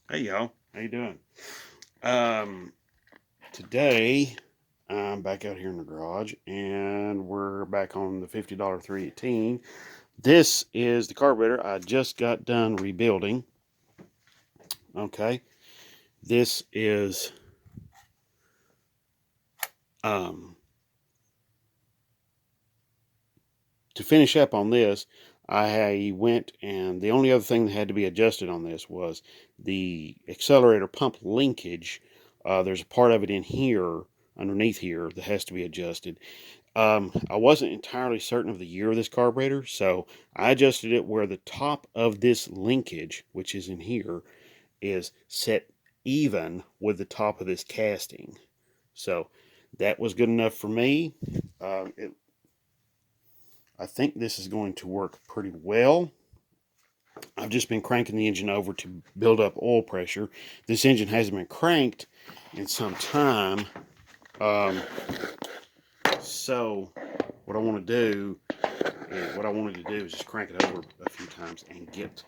Hey y'all, how you doing? Um, Today I'm back out here in the garage, and we're back on the $50 318. This is the carburetor I just got done rebuilding. Okay, this is um to finish up on this. I went, and the only other thing that had to be adjusted on this was the accelerator pump linkage. There's a part of it in here, underneath here, that has to be adjusted. I wasn't entirely certain of the year of this carburetor, so I adjusted it where the top of this linkage, which is in here, is set even with the top of this casting. So that was good enough for me. Uh, it, I think this is going to work pretty well. I've just been cranking the engine over to build up oil pressure. This engine hasn't been cranked in some time. Um, so what I want to do what I wanted to do is just crank it over a few times and get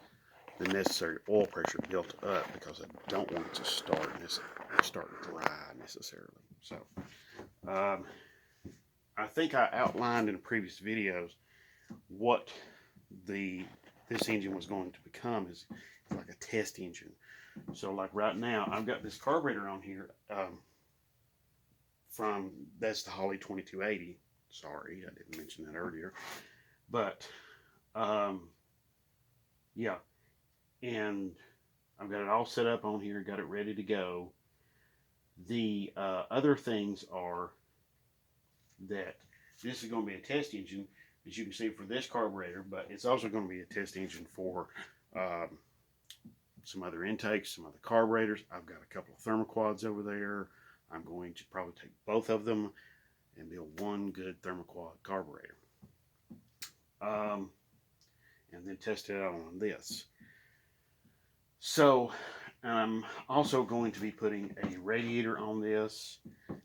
the necessary oil pressure built up, because I don't want it to start dry necessarily. So I think I outlined in previous videos what this engine was going to become is like a test engine. So like right now, I've got this carburetor on here that's the Holley 2280. Sorry, I didn't mention that earlier. But yeah, and I've got it all set up on here, got it ready to go. The other things are that this is going to be a test engine, as you can see, for this carburetor, but it's also going to be a test engine for some other intakes, some other carburetors. I've got a couple of thermoquads over there. I'm going to probably take both of them and build one good thermoquad carburetor. And then test it out on this. So I'm also going to be putting a radiator on this,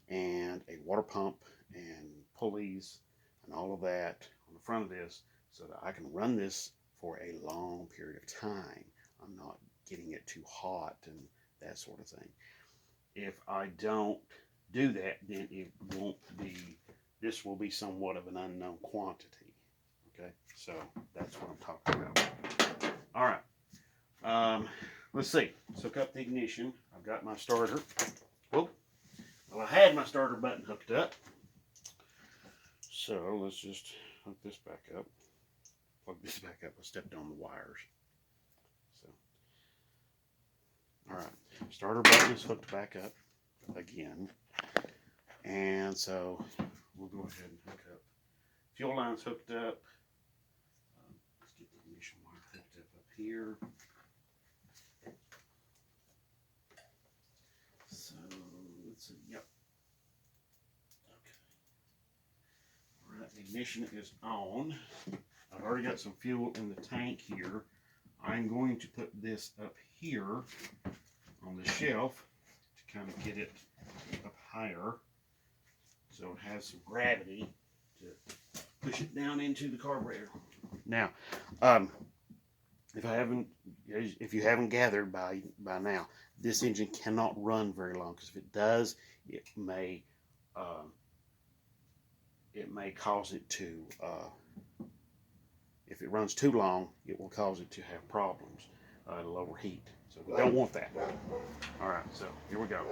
and a water pump and pulleys and all of that on the front of this, so that I can run this for a long period of time. I'm not getting it too hot and that sort of thing. If I don't do that, then this will be somewhat of an unknown quantity. Okay, so that's what I'm talking about. All right, let's see. Let's hook up the ignition. I've got my starter. Well, I had my starter button hooked up. So let's just hook this back up. Plug this back up. I stepped on the wires. So, all right, starter button is hooked back up again, and so we'll go ahead and hook up. Fuel line's hooked up. Let's get the ignition wire hooked up here. So let's see. Yep. Okay. All right. Ignition is on. I've already got some fuel in the tank here. I'm going to put this up here on the shelf to kind of get it up higher, so it has some gravity to push it down into the carburetor. Now, if you haven't gathered by now, this engine cannot run very long, because if it does, it may cause it to. If it runs too long, it will cause it to have problems. It'll overheat, so we don't want that. All right, so here we go.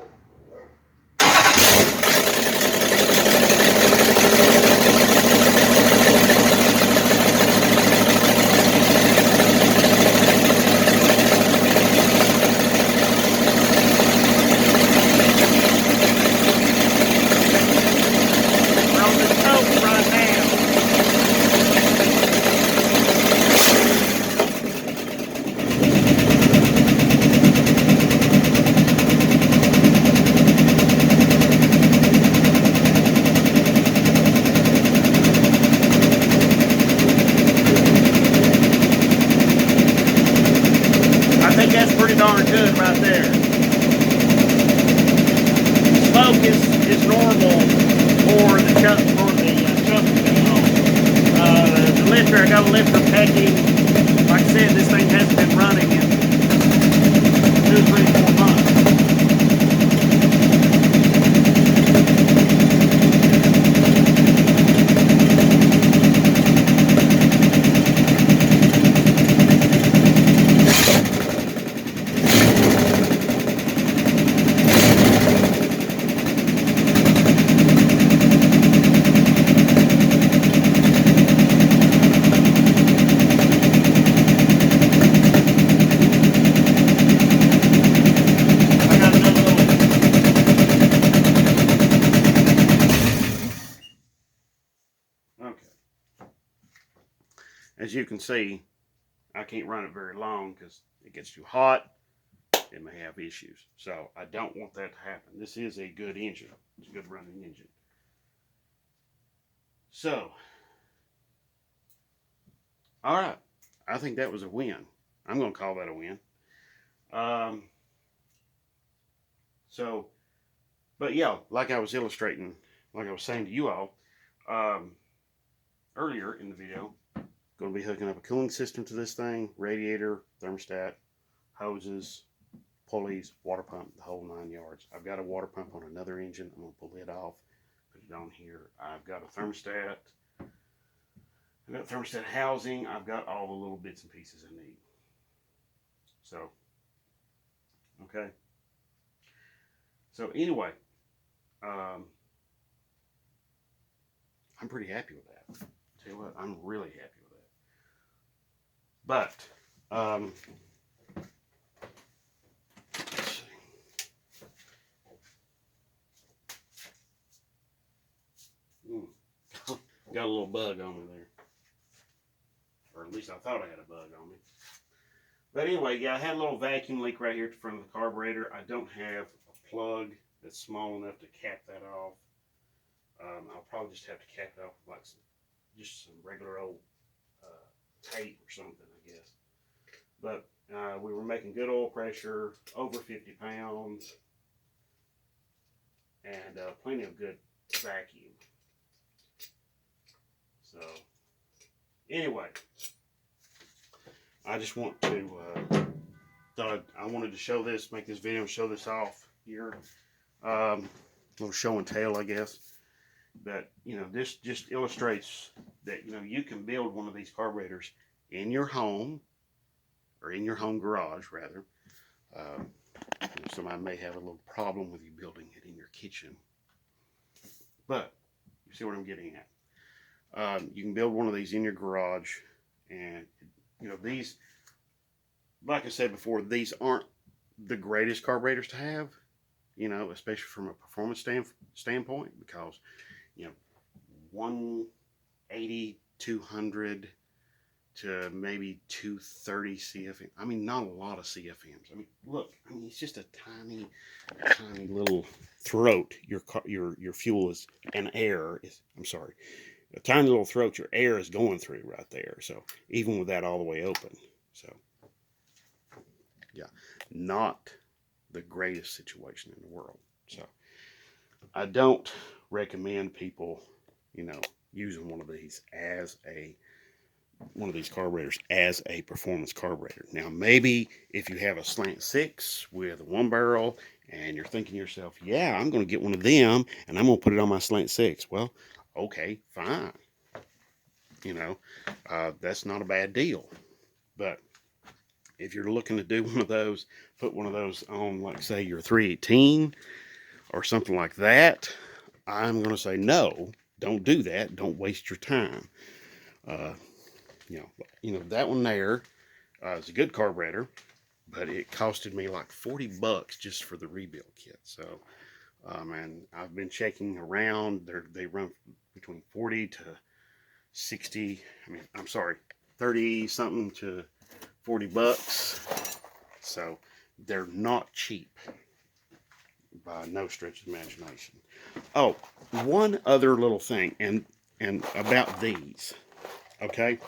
I think that's pretty darn good right there. Smoke is normal for the chuck the lifter. I got a lifter pecking. Like I said, this thing hasn't been running in 2 or 3 as you can see, I can't run it very long because it gets too hot. It may have issues. So I don't want that to happen. This is a good engine. It's a good running engine. So, all right. I think that was a win. I'm going to call that a win. So, but yeah, like I was illustrating, like I was saying to you all earlier in the video, going to be hooking up a cooling system to this thing, radiator, thermostat, hoses, pulleys, water pump, the whole 9 yards. I've got a water pump on another engine. I'm going to pull it off, put it on here. I've got a thermostat. I've got thermostat housing. I've got all the little bits and pieces I need. So, okay. So anyway, I'm pretty happy with that. Tell you what, I'm really happy with that. But, let's see. Got a little bug on me there. Or at least I thought I had a bug on me. But anyway, yeah, I had a little vacuum leak right here at the front of the carburetor. I don't have a plug that's small enough to cap that off. I'll probably just have to cap it off with like just some regular old tape or something, I guess. But we were making good oil pressure, over 50 pounds, and plenty of good vacuum. So, anyway, I just want to, thought I wanted to show this, make this video, show this off here. Little show and tell, I guess. But, you know, this just illustrates that, you know, you can build one of these carburetors in your home, or in your home garage, rather. You know, somebody may have a little problem with you building it in your kitchen. But, you see what I'm getting at. You can build one of these in your garage, and, you know, these, like I said before, these aren't the greatest carburetors to have, you know, especially from a performance standpoint, because, you know, 180, 200 to maybe 230 CFM. I mean, not a lot of CFMs. I mean, look, I mean, it's just a tiny little throat. Your fuel is, and air is, I'm sorry, a tiny little throat your air is going through right there. So even with that all the way open. So yeah, not the greatest situation in the world. So I don't recommend people, you know, using one of these carburetors as a performance carburetor. Now, maybe if you have a slant 6 with a 1 barrel and you're thinking to yourself, yeah, I'm going to get one of them and I'm going to put it on my slant 6. Well, okay, fine. You know, that's not a bad deal. But if you're looking to do one of those, put one of those on, like, say, your 318 or something like that, I'm going to say no, don't do that. Don't waste your time. You know, that one there is a good carburetor, but it costed me like 40 bucks just for the rebuild kit. So, and I've been checking around. They run between 40 to 60. I mean, I'm sorry, 30 something to 40 bucks. So they're not cheap by no stretch of the imagination. Oh, one other little thing, and about these, okay?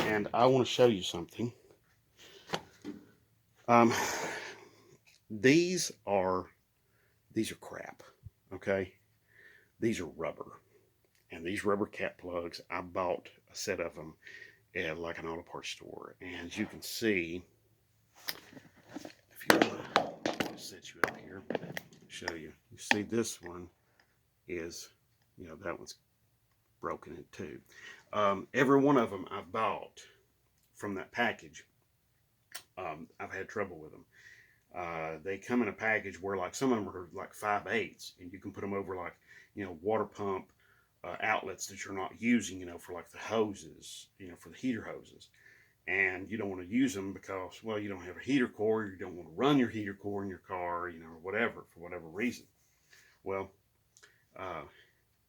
And I want to show you something. These are crap, okay? These are rubber. And these rubber cat plugs, I bought a set of them at like an auto parts store. And as you can see, if you want to set you up here, show you. You see this one is, you know, that one's broken in two. Every one of them I've bought from that package, I've had trouble with them. They come in a package where, like, some of them are like 5/8, and you can put them over, like, you know, water pump outlets that you're not using, you know, for like the hoses, you know, for the heater hoses. And you don't want to use them because, well, you don't have a heater core, you don't want to run your heater core in your car, you know, or whatever, for whatever reason. Well,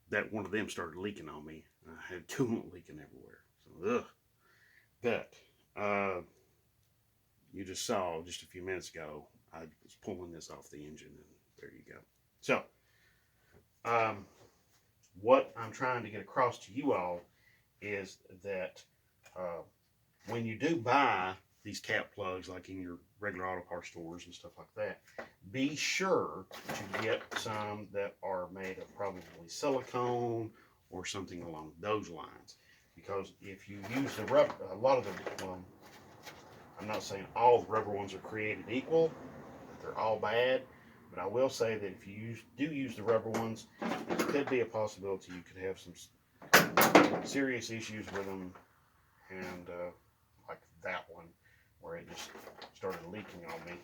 that one of them started leaking on me. I had two of them leaking everywhere. So, ugh. But you just saw just a few minutes ago, I was pulling this off the engine, and there you go. So, um, what I'm trying to get across to you all is that uh, when you do buy these cap plugs, like in your regular auto parts stores and stuff like that, be sure to get some that are made of probably silicone or something along those lines. Because if you use the rubber, a lot of the, well, I'm not saying all the rubber ones are created equal, that they're all bad, but I will say that if you do use the rubber ones, it could be a possibility you could have some serious issues with them, and like that one, where it just started leaking on me.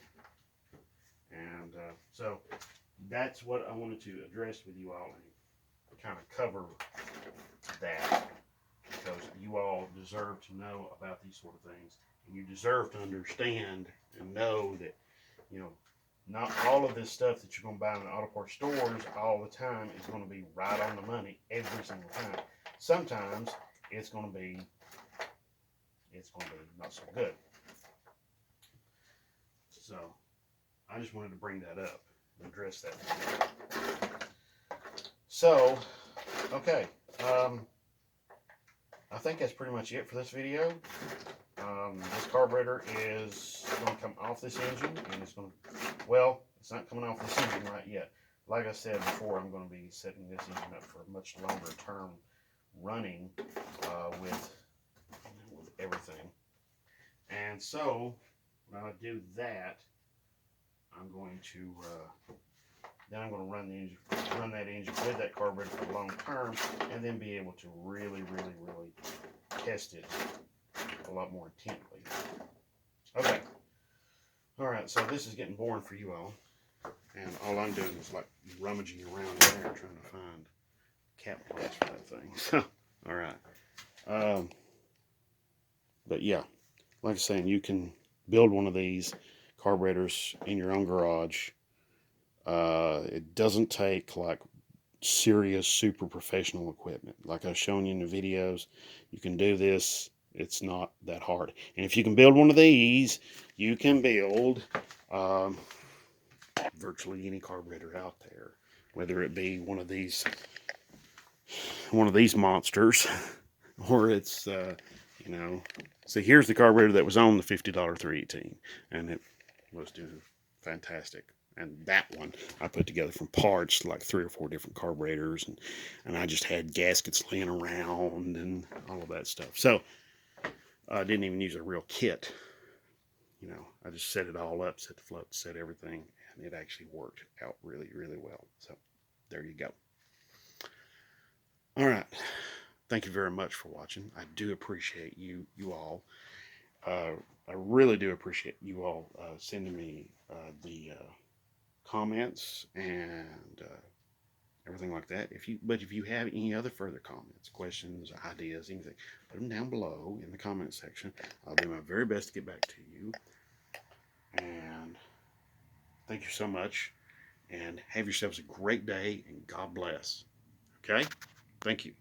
And so that's what I wanted to address with you all and kind of cover that, because you all deserve to know about these sort of things, and you deserve to understand and know that, you know, not all of this stuff that you're going to buy in the auto parts stores all the time is going to be right on the money every single time. Sometimes it's going to be not so good. So I just wanted to bring that up and address that. So, okay, I think that's pretty much it for this video. This carburetor is going to come off this engine, and it's going to, well, it's not coming off this engine right yet. Like I said before, I'm going to be setting this engine up for a much longer term running with everything. And so, when I do that, I'm going to then I'm going to run that engine with that carburetor for long term, and then be able to really test it a lot more intently. Okay. All right. So this is getting boring for you all, and all I'm doing is like rummaging around in there trying to find cap plugs for that thing. So, all right. But yeah, like I was saying, you can build one of these carburetors in your own garage. It doesn't take like serious, super professional equipment. Like I've shown you in the videos, you can do this. It's not that hard. And if you can build one of these, you can build virtually any carburetor out there, whether it be one of these monsters, or it's you know. So here's the carburetor that was on the $50 318, and it was doing fantastic. And that one I put together from parts, like 3 or 4 different carburetors, and I just had gaskets laying around and all of that stuff. So I didn't even use a real kit. You know, I just set it all up, set the float, set everything, and it actually worked out really well. So there you go. All right. Thank you very much for watching. I do appreciate you all. I really do appreciate you all sending me the comments and everything like that. But if you have any other further comments, questions, ideas, anything, put them down below in the comment section. I'll do my very best to get back to you. And thank you so much. And have yourselves a great day, and God bless. Okay? Thank you.